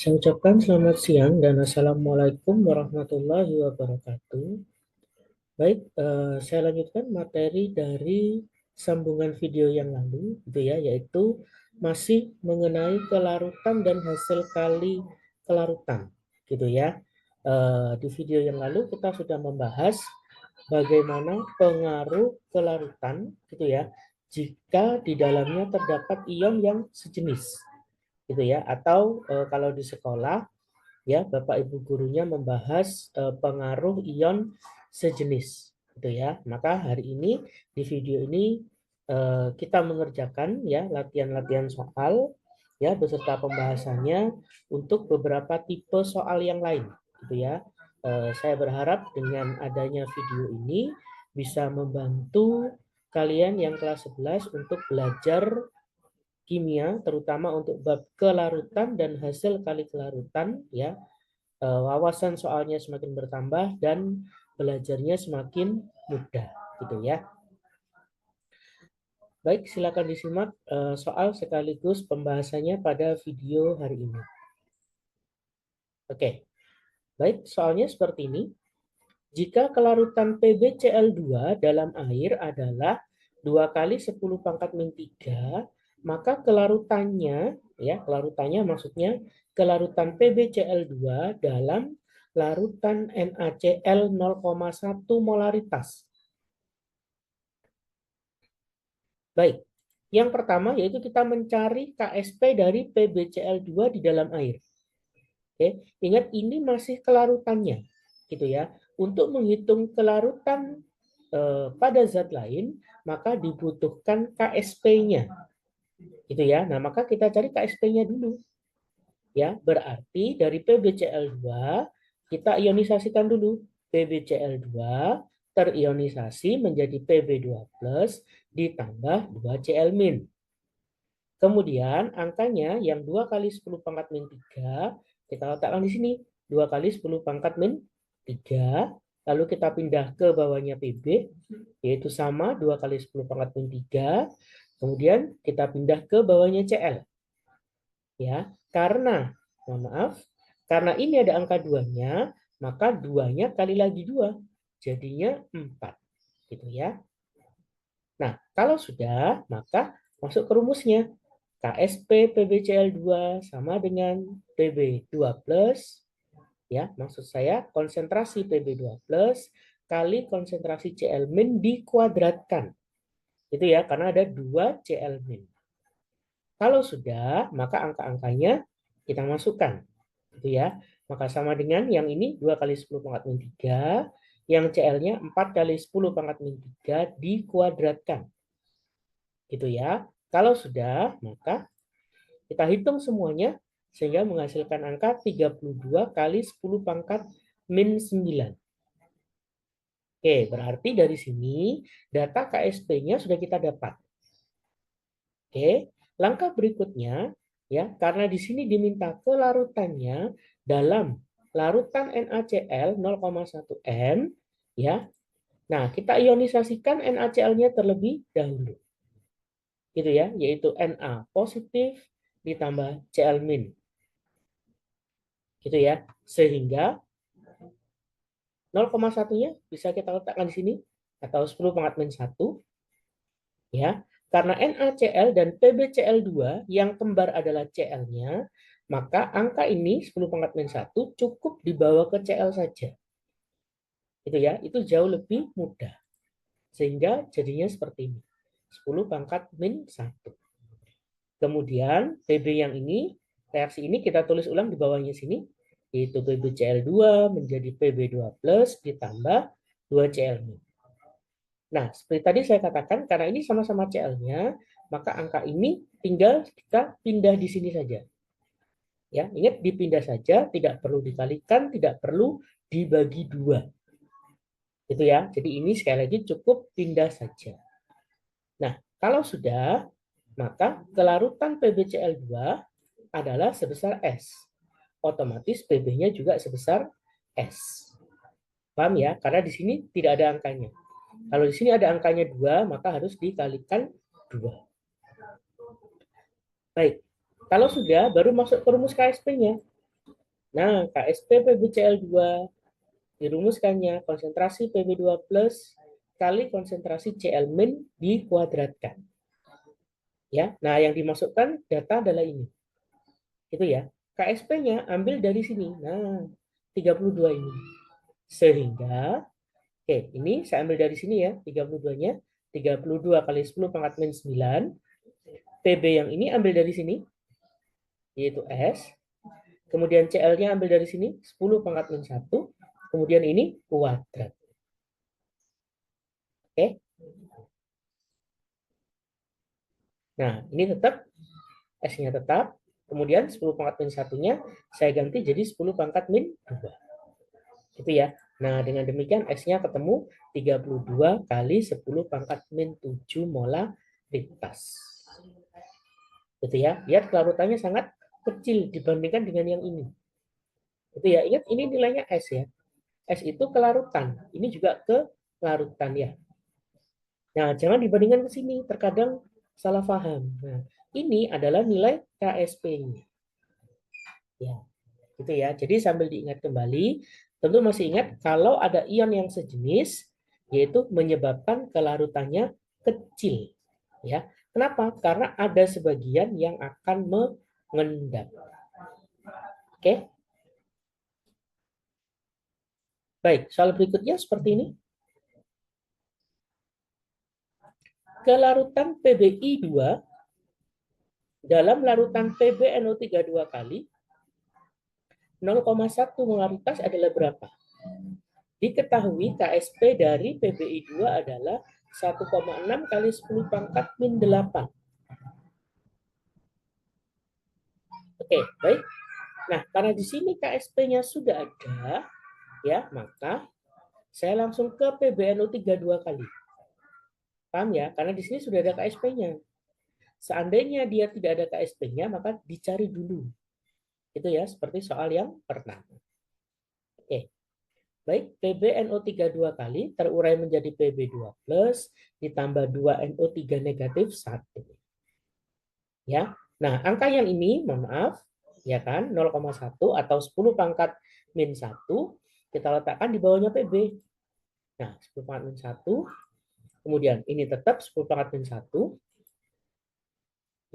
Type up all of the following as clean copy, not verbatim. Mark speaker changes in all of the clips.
Speaker 1: Saya ucapkan selamat siang dan Assalamualaikum warahmatullahi wabarakatuh. Baik, saya lanjutkan materi dari sambungan video yang lalu, gitu ya, yaitu masih mengenai kelarutan dan hasil kali kelarutan, gitu ya. Di video yang lalu kita sudah membahas bagaimana pengaruh kelarutan, gitu ya, jika di dalamnya terdapat ion yang sejenis, gitu ya, atau kalau di sekolah ya Bapak Ibu gurunya membahas pengaruh ion sejenis gitu ya. Maka hari ini di video ini kita mengerjakan ya latihan-latihan soal ya beserta pembahasannya untuk beberapa tipe soal yang lain gitu ya. Saya berharap dengan adanya video ini bisa membantu kalian yang kelas 11 untuk belajar kimia terutama untuk bab kelarutan dan hasil kali kelarutan ya. Wawasan soalnya semakin bertambah dan belajarnya semakin mudah gitu ya. Baik, silakan disimak soal sekaligus pembahasannya pada video hari ini. Oke, baik, soalnya seperti ini. Jika kelarutan PbCl2 dalam air adalah 2 kali 10 pangkat min 3, maka kelarutannya, ya kelarutannya maksudnya kelarutan PbCl2 dalam larutan NaCl 0,1 molaritas. Baik, yang pertama yaitu kita mencari KSP dari PbCl2 di dalam air. Oke, ingat ini masih kelarutannya, gitu ya. Untuk menghitung kelarutan pada zat lain, maka dibutuhkan KSP-nya, gitu ya. Nah, maka kita cari KSP-nya dulu, ya. Berarti dari PbCl2 kita ionisasikan dulu. PbCl2 terionisasi menjadi Pb2+ ditambah 2Cl-. Kemudian angkanya yang 2 kali 10 pangkat min 3, kita letakkan di sini. 2 kali 10 pangkat min 3, lalu kita pindah ke bawahnya PB, yaitu sama 2 kali 10 pangkat min 3. Kemudian kita pindah ke bawahnya CL. Ya, karena, mohon maaf, karena ini ada angka 2-nya, maka 2-nya kali lagi 2, jadinya 4. Gitu ya. Nah, kalau sudah, maka masuk ke rumusnya. KSP PbCl2 sama dengan Pb2+, ya, maksud saya konsentrasi Pb2+ kali konsentrasi Cl- dikuadratkan. Itu ya, karena ada 2 Cl-. Kalau sudah, maka angka-angkanya kita masukkan. Gitu ya. Maka sama dengan yang ini 2 kali 10 pangkat min 3, yang Cl-nya 4 kali 10 pangkat min 3 dikuadratkan. Gitu ya. Kalau sudah, maka kita hitung semuanya sehingga menghasilkan angka 32 kali 10 pangkat min 9. Oke, berarti dari sini data KSP-nya sudah kita dapat. Oke, langkah berikutnya ya, karena di sini diminta kelarutannya dalam larutan NaCl 0,1 M ya. Nah, kita ionisasikan NaCl-nya terlebih dahulu. Gitu ya, yaitu Na positif ditambah Cl-. Gitu ya. Sehingga 0,1-nya bisa kita letakkan di sini atau 10 pangkat min 1 ya. Karena NaCl dan PbCl2 yang kembar adalah Cl-nya, maka angka ini 10 pangkat min 1 cukup dibawa ke Cl saja. Itu ya, itu jauh lebih mudah. Sehingga jadinya seperti ini. 10 pangkat min 1. Kemudian Pb yang ini, reaksi ini kita tulis ulang di bawahnya sini, yaitu PbCl2 menjadi Pb2+ ditambah 2Cl-. Nah, seperti tadi saya katakan, karena ini sama-sama Cl-nya, maka angka ini tinggal kita pindah di sini saja. Ya, ingat dipindah saja, tidak perlu dikalikan, tidak perlu dibagi 2. Itu ya. Jadi ini sekali lagi cukup pindah saja. Nah, kalau sudah, maka kelarutan PbCl2 adalah sebesar S. Otomatis Pb-nya juga sebesar S. Paham ya? Karena di sini tidak ada angkanya. Kalau di sini ada angkanya 2, maka harus dikalikan 2. Baik. Kalau sudah, baru masuk ke rumus KSP-nya. Nah, KSP PbCl2 dirumuskannya konsentrasi Pb2 plus kali konsentrasi Cl min dikuadratkan. Ya, nah yang dimasukkan data adalah ini. Itu ya. KSP-nya ambil dari sini. Nah, 32 ini. Sehingga, oke, ini saya ambil dari sini ya, 32-nya. 32 kali 10 pangkat min 9. PB yang ini ambil dari sini, yaitu S. Kemudian CL-nya ambil dari sini, 10 pangkat min 1. Kemudian ini kuadrat. Oke. Nah, ini tetap S-nya tetap. Kemudian 10 pangkat min 1-nya saya ganti jadi 10 pangkat min 2. Gitu ya. Nah, dengan demikian S-nya ketemu 32 kali 10 pangkat min 7 molaritas. Gitu ya. Lihat kelarutannya sangat kecil dibandingkan dengan yang ini. Itu ya. Ingat ini nilainya S ya. S itu kelarutan. Ini juga kelarutan ya. Nah, jangan dibandingkan ke sini. Terkadang salah paham. Nah, ini adalah nilai KSP-nya. Ya, gitu ya. Jadi sambil diingat kembali, tentu masih ingat kalau ada ion yang sejenis, yaitu menyebabkan kelarutannya kecil. Ya, kenapa? Karena ada sebagian yang akan mengendap. Oke, baik. Soal berikutnya seperti ini. Kelarutan PbI2 dalam larutan PbNO32 kali 0,1 molaritas adalah berapa? Diketahui KSP dari PbI2 adalah 1,6 kali 10 pangkat min 8. Oke, baik. Nah, karena di sini KSP-nya sudah ada, ya, maka saya langsung ke PbNO32 kali. Paham ya? Karena di sini sudah ada KSP-nya. Seandainya dia tidak ada KSP-nya, maka dicari dulu. Itu ya, seperti soal yang pertama. Oke. Baik, PbNO32 kali terurai menjadi Pb2 plus ditambah 2NO3 negatif 1. Ya. Nah, angka yang ini, mohon maaf, ya kan, 0,1 atau 10 pangkat min 1, kita letakkan di bawahnya Pb. Nah, 10 pangkat min 1, kemudian ini tetap 10 pangkat min 1,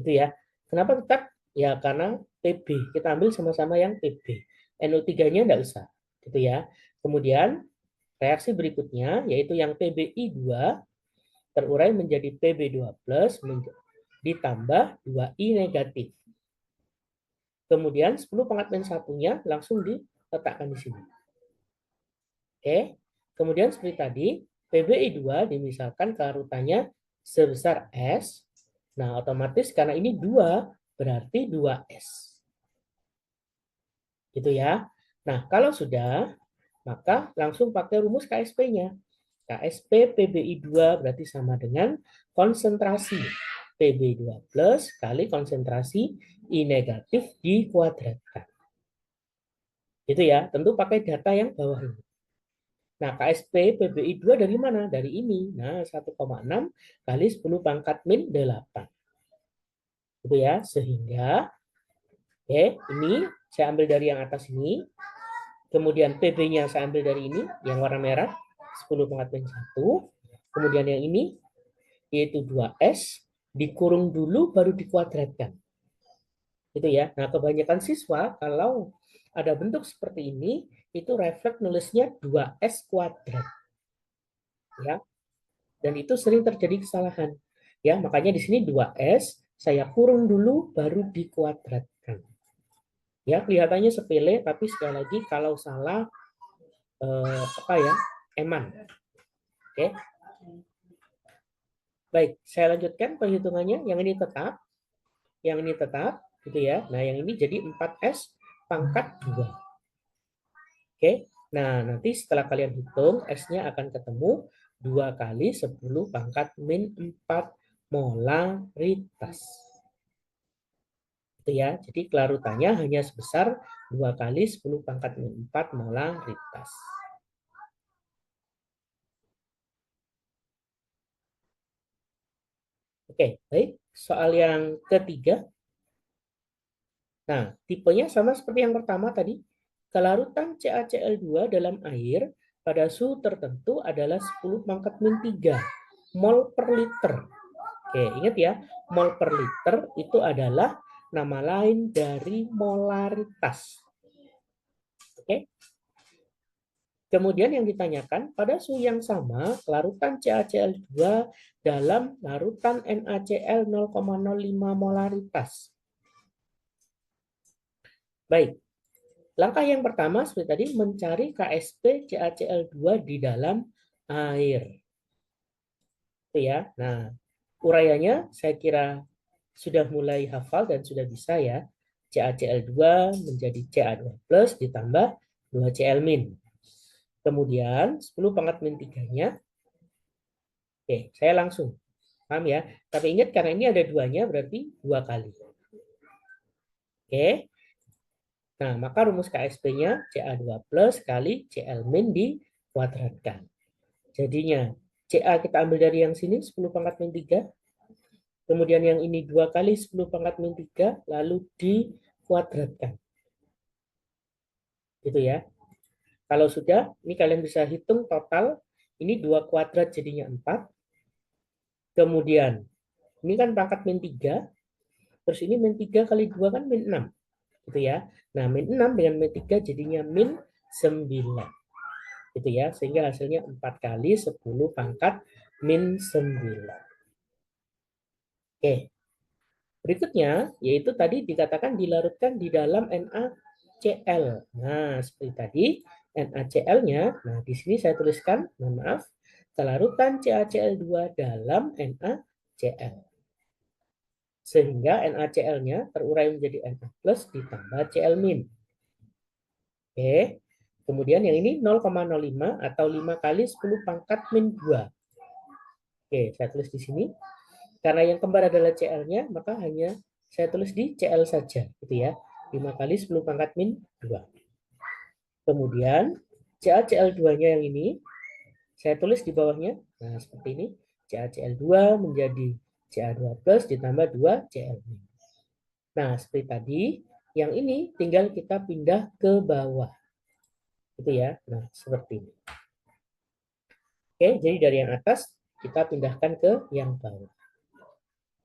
Speaker 1: itu ya. Kenapa tetap? Ya, karena Pb. Kita ambil sama-sama yang Pb. NO3-nya enggak usah. Gitu ya. Kemudian, reaksi berikutnya, yaitu yang PbI2, terurai menjadi Pb2 plus, ditambah 2I negatif. Kemudian 10 pangkat min 1-nya langsung diletakkan di sini. Oke. Kemudian seperti tadi, PbI2 dimisalkan kelarutannya sebesar S. Nah, otomatis karena ini 2, berarti 2S. Gitu ya. Nah, kalau sudah, maka langsung pakai rumus KSP-nya. KSP PbI2 berarti sama dengan konsentrasi Pb2 plus kali konsentrasi I negatif dikuadratkan. Itu ya, tentu pakai data yang bawah ini. Nah, KSP PbI2 dari mana? Dari ini. Nah, 1,6 kali 10 pangkat min 8. Itu ya, sehingga ini saya ambil dari yang atas ini. Kemudian PB-nya saya ambil dari ini, yang warna merah, 10 pangkat min 1. Kemudian yang ini, yaitu 2S, dikurung dulu baru dikuadratkan. Itu ya. Nah, kebanyakan siswa kalau ada bentuk seperti ini, itu refleks nulisnya 2S kuadrat. Ya. Dan itu sering terjadi kesalahan. Ya, makanya di sini 2S, saya kurung dulu baru dikuadratkan. Ya, kelihatannya sepele, tapi sekali lagi kalau salah apa ya? Eman. Oke. Baik, saya lanjutkan perhitungannya. Yang ini tetap, gitu ya. Nah, yang ini jadi 4S pangkat 2. Oke. Nah, nanti setelah kalian hitung, S-nya akan ketemu 2 kali 10 pangkat min 4 molaritas. Itu ya. Jadi kelarutannya hanya sebesar 2 kali 10 pangkat min 4 molaritas. Oke, baik. Soal yang ketiga. Nah, tipenya sama seperti yang pertama tadi. kelarutan CaCl2 dalam air pada suhu tertentu adalah 10 pangkat min 3 mol per liter. Oke, ingat ya, mol per liter itu adalah nama lain dari molaritas. Oke. Kemudian yang ditanyakan, pada suhu yang sama, larutan CaCl2 dalam larutan NaCl 0,05 molaritas. Baik, langkah yang pertama seperti tadi, mencari KSP CaCl2 di dalam air. Itu ya. Nah, uraiannya saya kira sudah mulai hafal dan sudah bisa ya. CaCl2 menjadi Ca2+ ditambah 2Cl-. Kemudian 10 pangkat min 3-nya. Oke, saya langsung. Paham ya? Tapi ingat karena ini ada duanya berarti 2 kali. Oke. Nah, maka rumus KSP-nya Ca2+ kali Cl- dikuadratkan. Jadinya Ca kita ambil dari yang sini 10 pangkat min 3. Kemudian yang ini 2 kali 10 pangkat min 3 lalu dikuadratkan. Gitu ya. Kalau sudah, ini kalian bisa hitung total. Ini 2 kuadrat jadinya 4. Kemudian, ini kan pangkat min 3. Terus ini min 3 kali 2 kan min 6. Gitu ya. Nah, min 6 dengan min 3 jadinya min 9. Gitu ya. Sehingga hasilnya 4 kali 10 pangkat min 9. Oke. Berikutnya, yaitu tadi dikatakan dilarutkan di dalam NaCl. Nah, seperti tadi, NaCl-nya, nah di sini saya tuliskan, mohon maaf, kelarutan CaCl2 dalam NaCl. Sehingga NaCl-nya terurai menjadi Na+ ditambah Cl-. Oke. Kemudian yang ini 0,05 atau 5 kali 10 pangkat min 2. Oke, saya tulis di sini. Karena yang kembar adalah Cl-nya, maka hanya saya tulis di Cl saja, gitu ya. 5 kali 10 pangkat min 2. Kemudian CaCl2-nya yang ini, saya tulis di bawahnya. Nah, seperti ini. CaCl2 menjadi Ca2+ ditambah 2 Cl-. Nah, seperti tadi, yang ini tinggal kita pindah ke bawah. Gitu ya. Nah, seperti ini. Oke, jadi dari yang atas kita pindahkan ke yang bawah.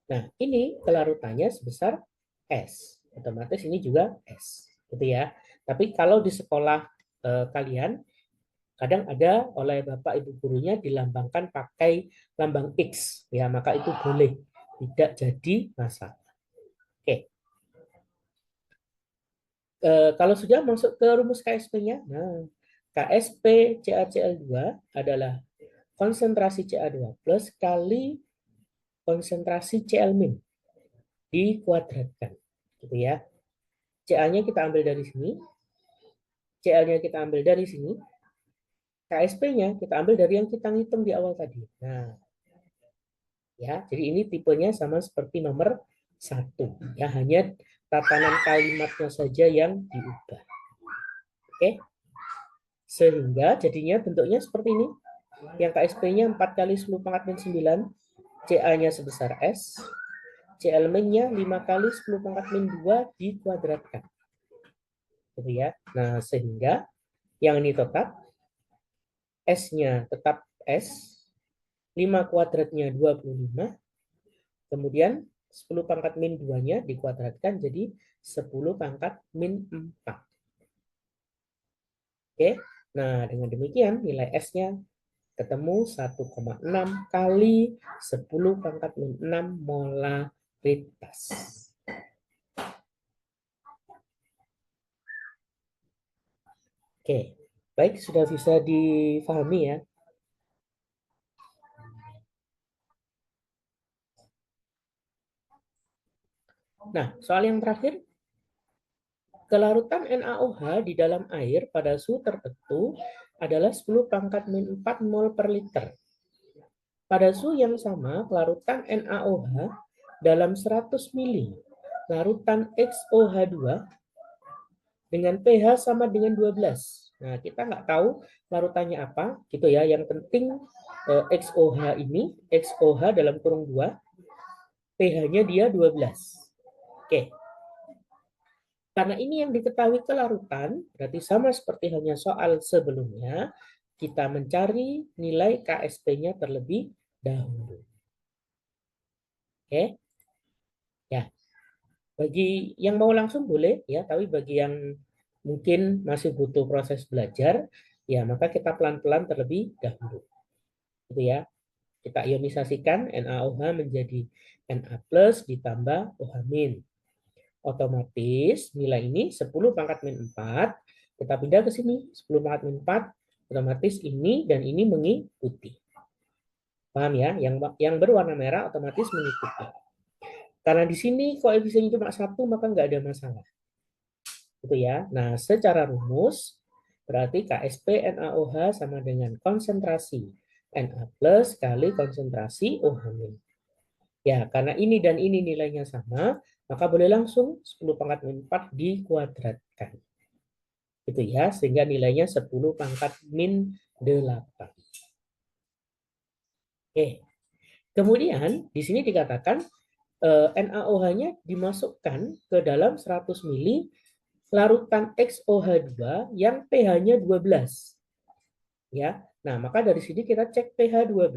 Speaker 1: Nah, ini kelarutannya sebesar S. Otomatis ini juga S. Gitu ya. Tapi kalau di sekolah kalian, kadang ada oleh Bapak Ibu gurunya dilambangkan pakai lambang X. Ya, maka itu boleh. Tidak jadi masalah. Oke. Kalau sudah masuk ke rumus KSP-nya, nah, KSP CaCl2 adalah konsentrasi Ca2+ kali konsentrasi Cl- dikuadratkan. Gitu ya. Ca-nya kita ambil dari sini, Cl-nya kita ambil dari sini, KSP-nya kita ambil dari yang kita ngitung di awal tadi. Nah, ya, jadi ini tipenya sama seperti nomor 1. Ya, hanya tatanan kalimatnya saja yang diubah. Oke. Sehingga jadinya bentuknya seperti ini. Yang KSP-nya 4 kali 10 pangkat min 9, Ca-nya sebesar S, Cl-nya 5 kali 10 pangkat min 2 dikuadratkan. Gitu ya. Nah, sehingga yang ini tetap, S-nya tetap S, 5 kuadratnya 25, kemudian 10 pangkat min 2-nya dikuadratkan jadi 10 pangkat min 4. Oke, nah dengan demikian nilai S-nya ketemu 1,6 kali 10 pangkat min 6 molaritas. Oke, baik sudah bisa difahami ya. Nah, soal yang terakhir, kelarutan NaOH di dalam air pada suhu tertentu adalah 10 pangkat min 4 mol per liter. Pada suhu yang sama, larutan NaOH dalam 100 mili, larutan XOH2 dengan pH sama dengan 12. Nah, kita nggak tahu larutannya apa, gitu ya. Yang penting XOH ini, XOH dalam kurung 2, pH-nya dia 12. Oke. Karena ini yang diketahui kelarutan, berarti sama seperti hanya soal sebelumnya, kita mencari nilai KSP-nya terlebih dahulu. Oke? Ya, bagi yang mau langsung boleh ya, tapi bagi yang mungkin masih butuh proses belajar, ya maka kita pelan-pelan terlebih dahulu. Gitu ya. Kita ionisasikan NaOH menjadi Na+ ditambah OH-. Otomatis nilai ini 10 pangkat min 4, kita pindah ke sini, 10 pangkat min 4, otomatis ini dan ini mengikuti. Paham ya? Yang berwarna merah otomatis mengikuti. Karena di sini koefisiennya cuma 1, maka nggak ada masalah. Gitu ya. Nah, secara rumus, berarti KSP NaOH sama dengan konsentrasi Na+ kali konsentrasi OH-. Ya, karena ini dan ini nilainya sama, maka boleh langsung 10 pangkat min 4 dikuadratkan. Gitu ya, sehingga nilainya 10 pangkat min 8. Oke. Kemudian di sini dikatakan NaOH-nya dimasukkan ke dalam 100 mili larutan XOH2 yang pH-nya 12. Ya. Nah, maka dari sini kita cek pH 12,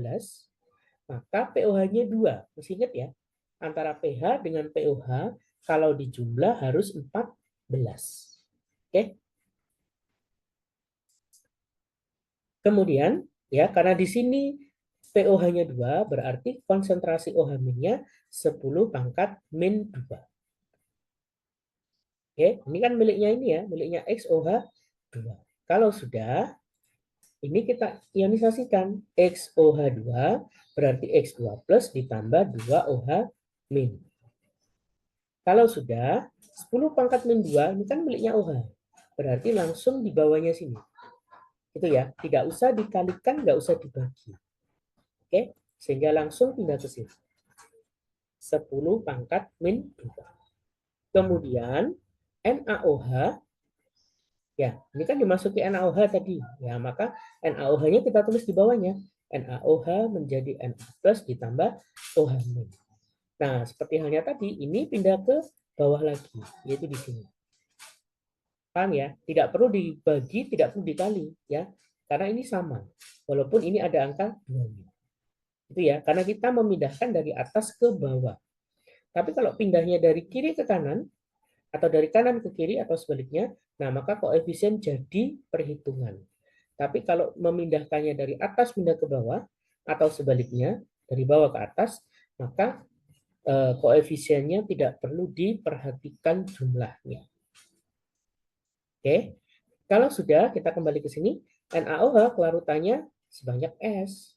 Speaker 1: maka pOH-nya 2. Masih ingat ya? Antara pH dengan pOH kalau dijumlah harus 14. Oke. Kemudian ya, karena di sini pOH-nya 2, berarti konsentrasi OH-nya 10 pangkat min 2. Oke, ini kan miliknya ini ya, miliknya XOH2. Kalau sudah, ini kita ionisasikan. XOH2 berarti X2 plus ditambah 2OH min. Kalau sudah, 10 pangkat min 2 ini kan miliknya OH. Berarti langsung di bawahnya sini. Itu ya, tidak usah dikalikan, nggak usah dibagi. Oke, sehingga langsung pindah ke sini. 10 pangkat min 2. Kemudian NaOH, ya ini kan dimasuki NaOH tadi. Ya, maka NaOH-nya kita tulis di bawahnya. NaOH menjadi Na plus ditambah OH-. Nah, seperti halnya tadi, ini pindah ke bawah lagi, yaitu di sini. Paham ya? Tidak perlu dibagi, tidak perlu dikali. Ya, karena ini sama. Walaupun ini ada angka 2-nya. Itu ya, karena kita memindahkan dari atas ke bawah. Tapi kalau pindahnya dari kiri ke kanan, atau dari kanan ke kiri, atau sebaliknya, nah maka koefisien jadi perhitungan. Tapi kalau memindahkannya dari atas pindah ke bawah, atau sebaliknya, dari bawah ke atas, maka koefisiennya tidak perlu diperhatikan jumlahnya. Oke, kalau sudah, kita kembali ke sini, NaOH kelarutannya sebanyak S,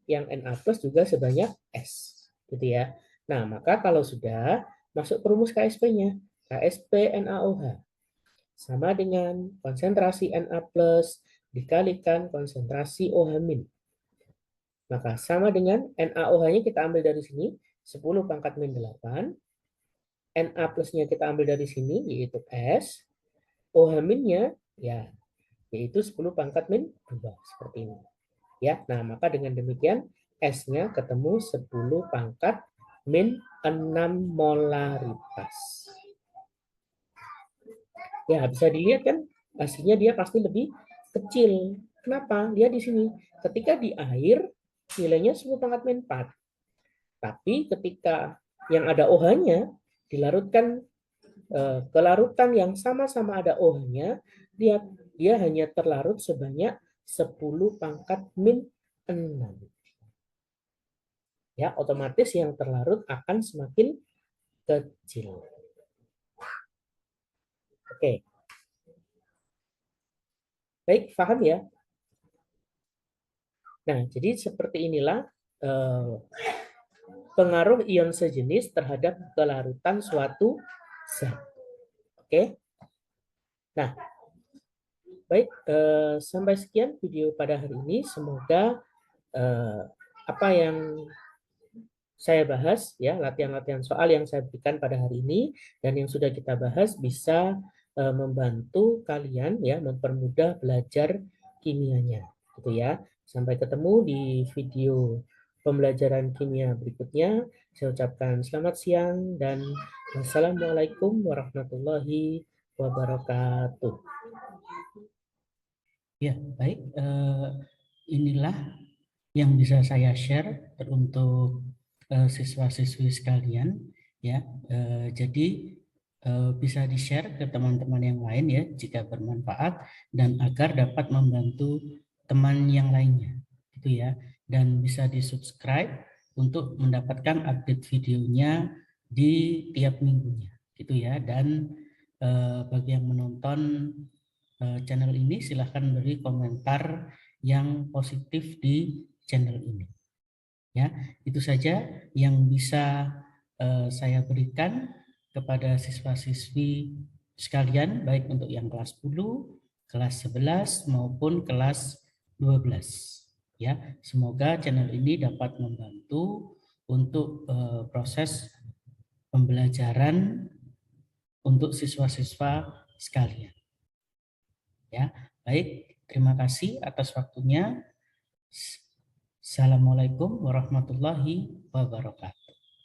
Speaker 1: yang Na plus juga sebanyak S. Gitu ya. Nah, maka kalau sudah, masuk ke rumus KSP-nya. KSP NaOH sama dengan konsentrasi Na plus dikalikan konsentrasi OH-. Maka sama dengan NaOH-nya kita ambil dari sini, 10 pangkat min 8. Na plusnya kita ambil dari sini, yaitu S. OH-nya, ya, yaitu 10 pangkat min 2. Seperti ini. Ya, nah maka dengan demikian S-nya ketemu 10 pangkat min 6 molaritas. Ya, bisa dilihat kan hasilnya dia pasti lebih kecil. Kenapa? Dia di sini. Ketika di air nilainya 10 pangkat min 4. Tapi ketika yang ada OH-nya dilarutkan ke larutan yang sama-sama ada OH-nya, dia hanya terlarut sebanyak 10 pangkat min 6. Ya, otomatis yang terlarut akan semakin kecil. Oke. Baik, paham ya? Nah, jadi seperti inilah pengaruh ion sejenis terhadap kelarutan suatu zat. Oke. Nah, baik, sampai sekian video pada hari ini. Semoga apa yang saya bahas ya, latihan-latihan soal yang saya berikan pada hari ini dan yang sudah kita bahas bisa membantu kalian ya mempermudah belajar kimianya gitu ya. Sampai ketemu di video pembelajaran kimia berikutnya. Saya ucapkan selamat siang dan wassalamualaikum warahmatullahi wabarakatuh.
Speaker 2: Ya, baik. Inilah yang bisa saya share untuk siswa-siswi sekalian. Ya, jadi bisa di-share ke teman-teman yang lain ya jika bermanfaat dan agar dapat membantu teman yang lainnya, gitu ya. Dan bisa di-subscribe untuk mendapatkan update videonya di tiap minggunya, gitu ya. Dan bagi yang menonton channel ini silahkan beri komentar yang positif di channel ini. Ya, itu saja yang bisa saya berikan kepada siswa-siswi sekalian, baik untuk yang kelas 10, kelas 11 maupun kelas 12. Ya, semoga channel ini dapat membantu untuk proses pembelajaran untuk siswa-siswa sekalian. Ya, baik. Terima kasih atas waktunya. Assalamualaikum warahmatullahi wabarakatuh.